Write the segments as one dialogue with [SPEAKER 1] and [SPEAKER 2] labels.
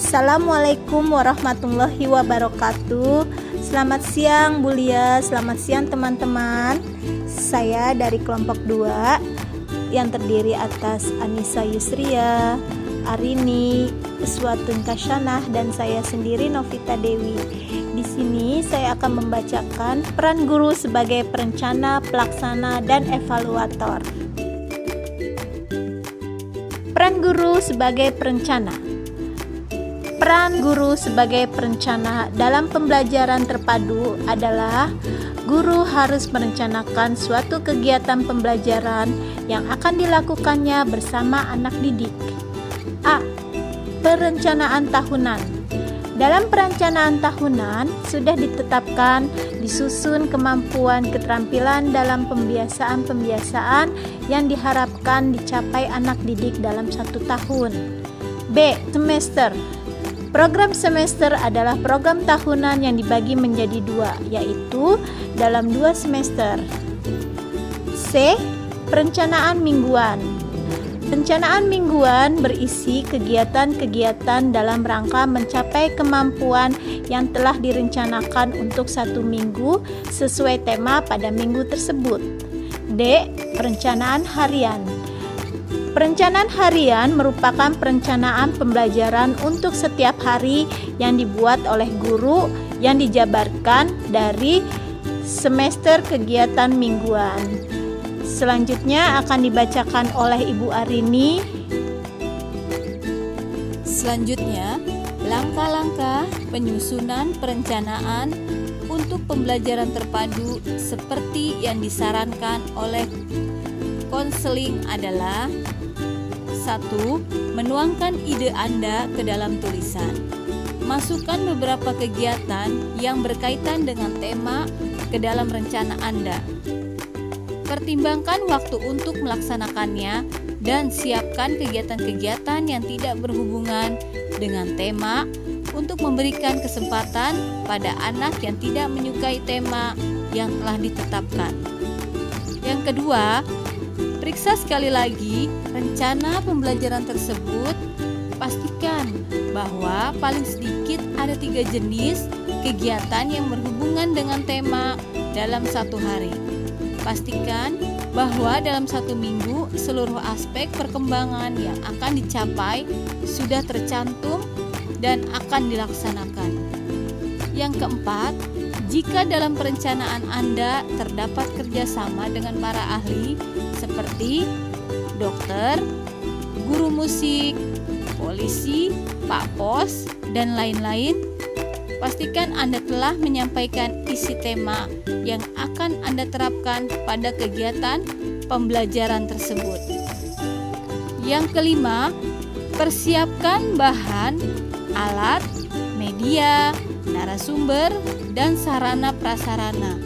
[SPEAKER 1] Assalamualaikum warahmatullahi wabarakatuh. Selamat siang Bu Lia, selamat siang teman-teman. Saya dari kelompok 2 yang terdiri atas Anissa Yusria, Arini, Uswatun Kasyanah, dan saya sendiri Novita Dewi. Di sini saya akan membacakan peran guru sebagai perencana, pelaksana, dan evaluator. Peran guru sebagai perencana. Peran guru sebagai perencana dalam pembelajaran terpadu adalah guru harus merencanakan suatu kegiatan pembelajaran yang akan dilakukannya bersama anak didik. A. Perencanaan tahunan. Dalam perencanaan tahunan sudah ditetapkan, disusun kemampuan keterampilan dalam pembiasaan-pembiasaan yang diharapkan dicapai anak didik dalam 1 tahun. B. Semester. Program semester adalah program tahunan yang dibagi menjadi 2, yaitu dalam 2 semester. C. Perencanaan mingguan. Perencanaan mingguan berisi kegiatan-kegiatan dalam rangka mencapai kemampuan yang telah direncanakan untuk 1 minggu sesuai tema pada minggu tersebut. D. Perencanaan harian. Perencanaan harian merupakan perencanaan pembelajaran untuk setiap hari yang dibuat oleh guru yang dijabarkan dari semester kegiatan mingguan. Selanjutnya akan dibacakan oleh Ibu Arini.
[SPEAKER 2] Selanjutnya, langkah-langkah penyusunan perencanaan untuk pembelajaran terpadu seperti yang disarankan oleh konseling adalah: 1. Menuangkan ide Anda ke dalam tulisan. Masukkan beberapa kegiatan yang berkaitan dengan tema ke dalam rencana Anda. Pertimbangkan waktu untuk melaksanakannya dan siapkan kegiatan-kegiatan yang tidak berhubungan dengan tema untuk memberikan kesempatan pada anak yang tidak menyukai tema yang telah ditetapkan. Yang kedua, periksa sekali lagi rencana pembelajaran tersebut. Pastikan bahwa paling sedikit ada 3 jenis kegiatan yang berhubungan dengan tema dalam 1 hari. Pastikan bahwa dalam 1 minggu seluruh aspek perkembangan yang akan dicapai sudah tercantum dan akan dilaksanakan. Yang keempat, jika dalam perencanaan Anda terdapat kerjasama dengan para ahli seperti dokter, guru musik, polisi, Pak Pos, dan lain-lain, pastikan Anda telah menyampaikan isi tema yang akan Anda terapkan pada kegiatan pembelajaran tersebut. Yang kelima, persiapkan bahan, alat, media, narasumber, dan sarana prasarana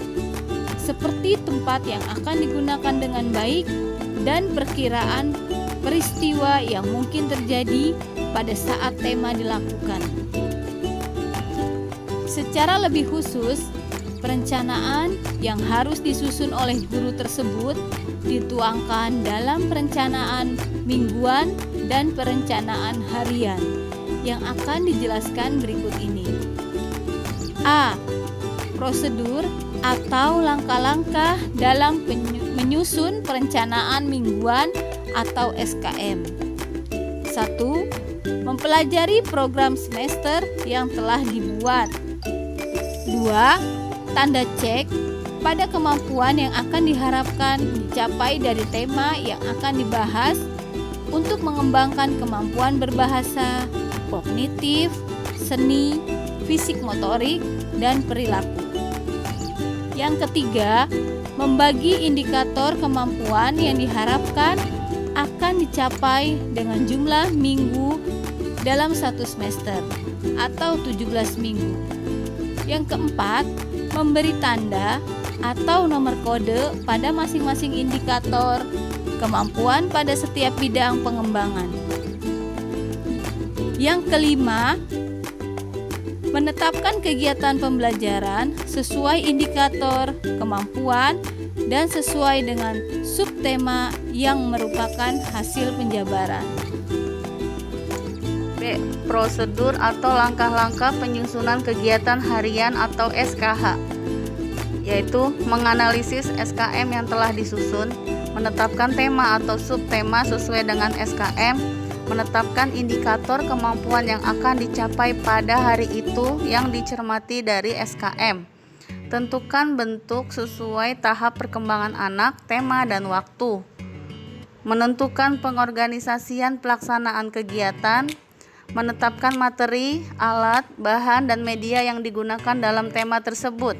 [SPEAKER 2] seperti tempat yang akan digunakan dengan baik dan perkiraan peristiwa yang mungkin terjadi pada saat tema dilakukan. Secara lebih khusus, perencanaan yang harus disusun oleh guru tersebut dituangkan dalam perencanaan mingguan dan perencanaan harian yang akan dijelaskan berikut ini. A. Prosedur atau langkah-langkah dalam menyusun perencanaan mingguan atau SKM. 1. Mempelajari program semester yang telah dibuat. 2. Tanda cek pada kemampuan yang akan diharapkan dicapai dari tema yang akan dibahas untuk mengembangkan kemampuan berbahasa, kognitif, seni, fisik motorik, dan perilaku. Yang ketiga, membagi indikator kemampuan yang diharapkan akan dicapai dengan jumlah minggu dalam 1 semester atau 17 minggu. Yang keempat, memberi tanda atau nomor kode pada masing-masing indikator kemampuan pada setiap bidang pengembangan. Yang kelima, menetapkan kegiatan pembelajaran sesuai indikator kemampuan dan sesuai dengan subtema yang merupakan hasil penjabaran.
[SPEAKER 3] sebagai prosedur atau langkah-langkah penyusunan kegiatan harian atau SKH, yaitu menganalisis SKM yang telah disusun, menetapkan tema atau subtema sesuai dengan SKM, menetapkan indikator kemampuan yang akan dicapai pada hari itu yang dicermati dari SKM, tentukan bentuk sesuai tahap perkembangan anak, tema, dan waktu, menentukan pengorganisasian pelaksanaan kegiatan, menetapkan materi, alat, bahan, dan media yang digunakan dalam tema tersebut,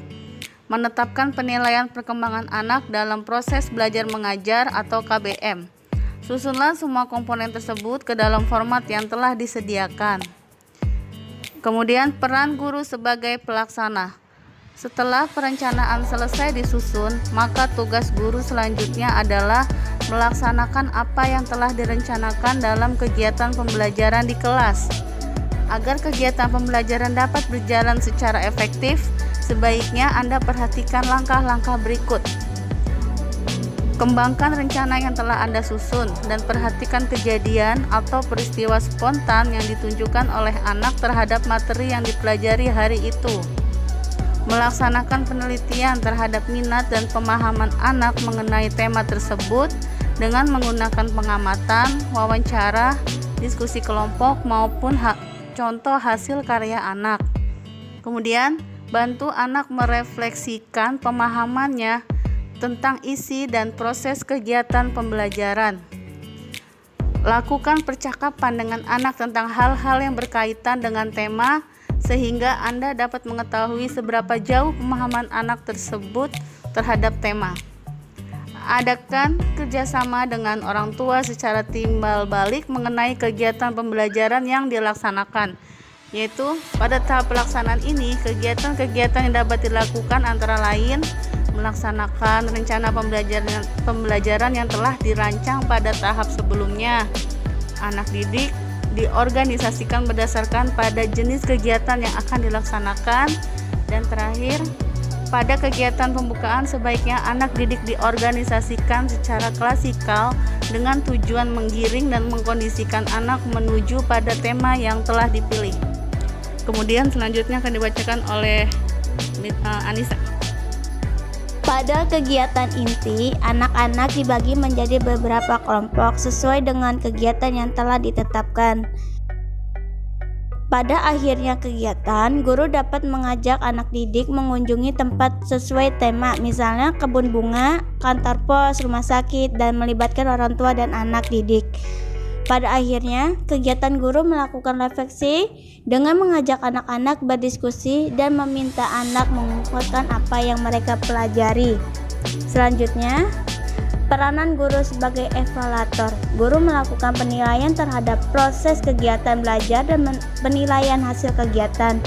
[SPEAKER 3] menetapkan penilaian perkembangan anak dalam proses belajar mengajar atau KBM. Susunlah semua komponen tersebut ke dalam format yang telah disediakan. Kemudian peran guru sebagai pelaksana. Setelah perencanaan selesai disusun, maka tugas guru selanjutnya adalah melaksanakan apa yang telah direncanakan dalam kegiatan pembelajaran di kelas. Agar kegiatan pembelajaran dapat berjalan secara efektif, sebaiknya Anda perhatikan langkah-langkah berikut. Kembangkan rencana yang telah Anda susun dan perhatikan kejadian atau peristiwa spontan yang ditunjukkan oleh anak terhadap materi yang dipelajari hari itu. Melaksanakan penelitian terhadap minat dan pemahaman anak mengenai tema tersebut dengan menggunakan pengamatan, wawancara, diskusi kelompok maupun contoh hasil karya anak. Kemudian, bantu anak merefleksikan pemahamannya tentang isi dan proses kegiatan pembelajaran. Lakukan percakapan dengan anak tentang hal-hal yang berkaitan dengan tema sehingga Anda dapat mengetahui seberapa jauh pemahaman anak tersebut terhadap tema. Adakan kerjasama dengan orang tua secara timbal balik mengenai kegiatan pembelajaran yang dilaksanakan, yaitu pada tahap pelaksanaan ini kegiatan-kegiatan yang dapat dilakukan antara lain melaksanakan rencana pembelajaran yang telah dirancang pada tahap sebelumnya. Anak didik diorganisasikan berdasarkan pada jenis kegiatan yang akan dilaksanakan. Dan terakhir, pada kegiatan pembukaan sebaiknya anak didik diorganisasikan secara klasikal dengan tujuan menggiring dan mengkondisikan anak menuju pada tema yang telah dipilih. Kemudian selanjutnya akan dibacakan oleh Anissa.
[SPEAKER 1] Pada kegiatan inti, anak-anak dibagi menjadi beberapa kelompok sesuai dengan kegiatan yang telah ditetapkan. Pada akhirnya kegiatan, guru dapat mengajak anak didik mengunjungi tempat sesuai tema, misalnya kebun bunga, kantor pos, rumah sakit, dan melibatkan orang tua dan anak didik. Pada akhirnya, kegiatan guru melakukan refleksi dengan mengajak anak-anak berdiskusi dan meminta anak mengumpulkan apa yang mereka pelajari. Selanjutnya, peranan guru sebagai evaluator. Guru melakukan penilaian terhadap proses kegiatan belajar dan penilaian hasil kegiatan.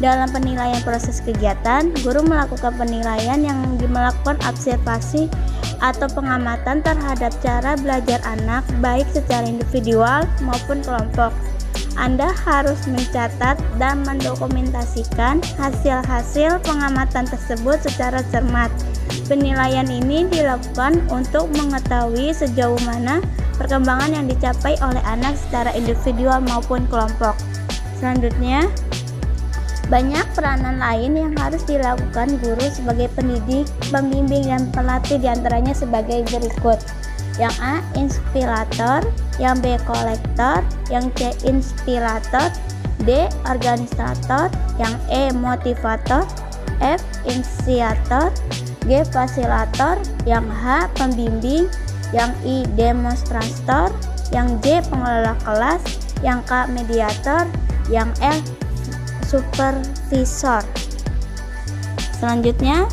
[SPEAKER 1] Dalam penilaian proses kegiatan, guru melakukan penilaian yang melakukan observasi atau pengamatan terhadap cara belajar anak baik secara individual maupun kelompok. Anda harus mencatat dan mendokumentasikan hasil-hasil pengamatan tersebut secara cermat. Penilaian ini dilakukan untuk mengetahui sejauh mana perkembangan yang dicapai oleh anak secara individual maupun kelompok. Selanjutnya, banyak peranan lain yang harus dilakukan guru sebagai pendidik, pembimbing, dan pelatih, diantaranya sebagai berikut. Yang A, inspirator. Yang B, kolektor. Yang C, inspirator. D, organisator. Yang E, motivator. F, inisiator. G, fasilitator. Yang H, pembimbing. Yang I, demonstrator. Yang J, pengelola kelas. Yang K, mediator. Yang L, supervisor. Selanjutnya,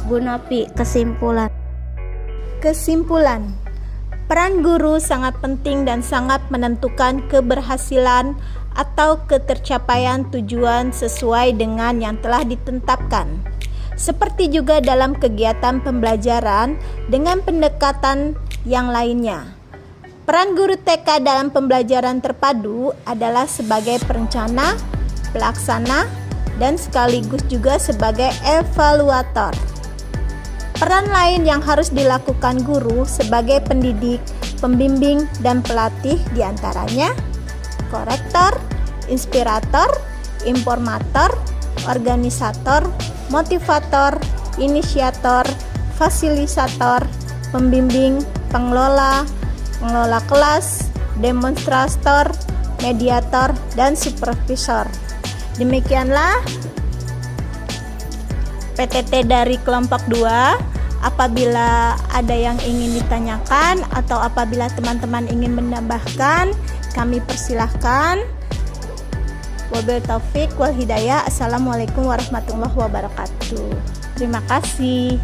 [SPEAKER 1] Bu Nopi, kesimpulan. Peran guru sangat penting dan sangat menentukan keberhasilan atau ketercapaian tujuan sesuai dengan yang telah ditetapkan. Seperti juga dalam kegiatan pembelajaran dengan pendekatan yang lainnya. Peran guru TK dalam pembelajaran terpadu adalah sebagai perencana, pelaksana, dan sekaligus juga sebagai evaluator. Peran lain yang harus dilakukan guru sebagai pendidik, pembimbing, dan pelatih diantaranya korektor, inspirator, informator, organisator, motivator, inisiator, fasilitator, pembimbing, pengelola kelas, demonstrator, mediator, dan supervisor. Demikianlah PTT dari kelompok 2. Apabila ada yang ingin ditanyakan atau apabila teman-teman ingin menambahkan, kami persilahkan. Wabil taufik wal hidayah. Assalamualaikum warahmatullahi wabarakatuh. Terima kasih.